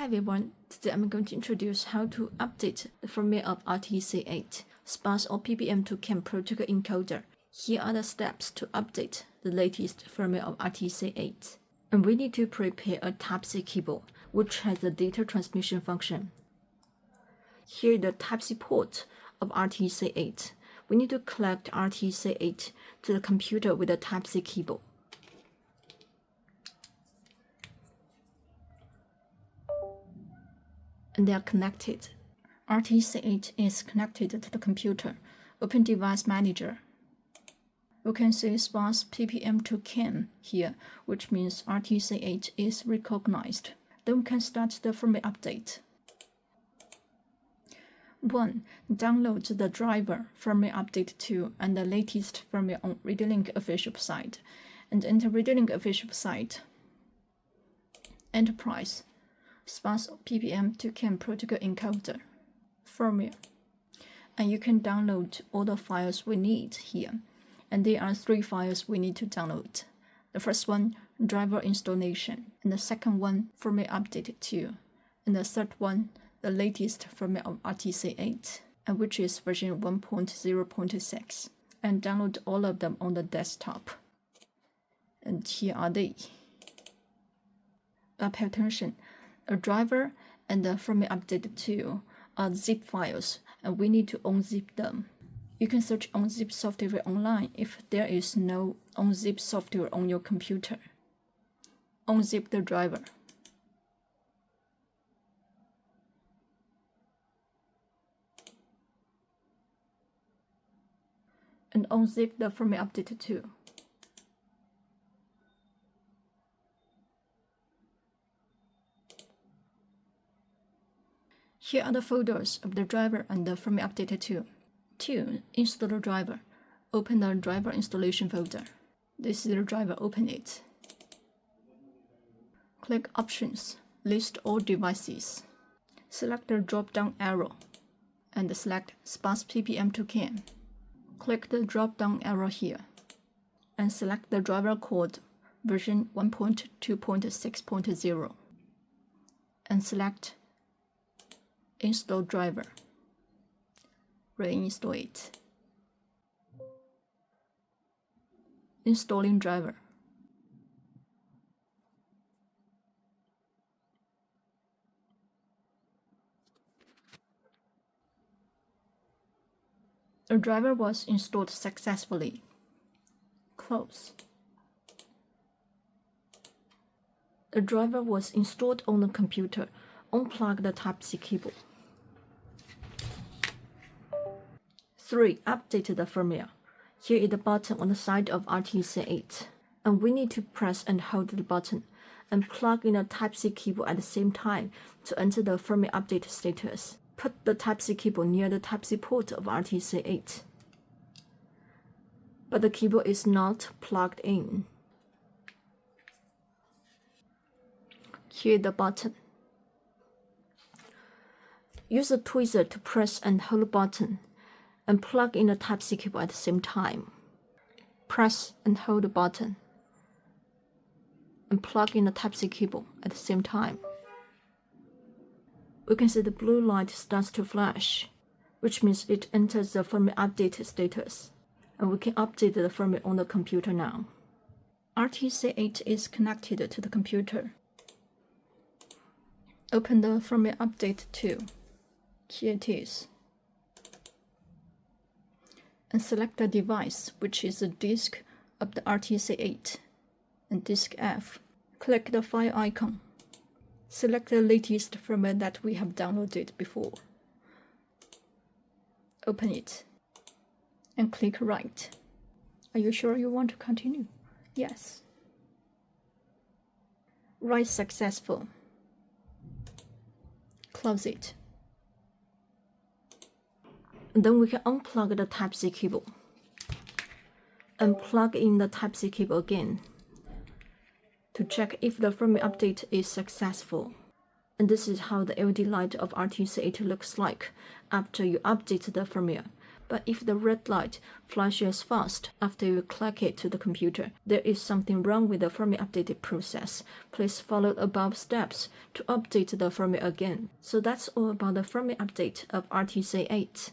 Hi everyone, today I'm going to introduce how to update the firmware of RTC8 SPAS or PPM2CAN protocol encoder. Here are the steps to update the latest firmware of RTC8. And we need to prepare a Type-C keyboard, which has the data transmission function. Here is the Type-C port of RTC8. We need to connect RTC8 to the computer with a Type-C keyboard. And they are connected. RTC8 is connected to the computer. Open Device Manager. You can see SPAS PPM2CAN here, which means RTC8 is recognized. Then we can start the firmware update. 1. Download the driver firmware update 2 and the latest firmware on RadioLink official site. And enter RadioLink official site. Enterprise. SPAS PPM2CAN protocol encoder firmware, and you can download all the files we need here, and there are 3 files we need to download. The first one, driver installation, and the second one, firmware update 2, and the third one, the latest firmware of RTC8, and which is version 1.0.6, and download all of them on the desktop. And here are they. Pay attention. A driver and the firmware update 2 are zip files, and we need to unzip them. You can search unzip software online if there is no unzip software on your computer. Unzip the driver. And unzip the firmware update 2. Here are the folders of the driver and the firmware update 2. 2. Install the driver. Open the driver installation folder. This is the driver, open it. Click Options, list all devices. Select the drop-down arrow and select SPAS PPM2CAN. Click the drop-down arrow here and select the driver code version 1.2.6.0 and select Install driver. Reinstall it. Installing driver. The driver was installed successfully. Close. The driver was installed on the computer. Unplug the Type-C keyboard. 3. Update the firmware. Here is the button on the side of RTC8, and we need to press and hold the button and plug in the Type-C keyboard at the same time to enter the firmware update status. Put the Type-C keyboard near the Type-C port of RTC8, but the keyboard is not plugged in. Here is the button. Use the tweezer to press and hold the button and plug in the Type-C keyboard at the same time. Press and hold the button and plug in the Type-C keyboard at the same time. We can see the blue light starts to flash, which means it enters the firmware update status, and we can update the firmware on the computer now. RTC8 is connected to the computer. Open the firmware update 2. Here it is. And select the device, which is the disk of the RTC8 and disk F. Click the file icon. Select the latest firmware that we have downloaded before. Open it and click Write. Are you sure you want to continue? Yes. Write successful. Close it. And then we can unplug the Type-C keyboard and plug in the Type-C keyboard again to check if the firmware update is successful. And this is how the LED light of RTC8 looks like after you update the firmware. But if the red light flashes fast after you click it to the computer, there is something wrong with the firmware updated process. Please follow the above steps to update the firmware again. So that's all about the firmware update of RTC8.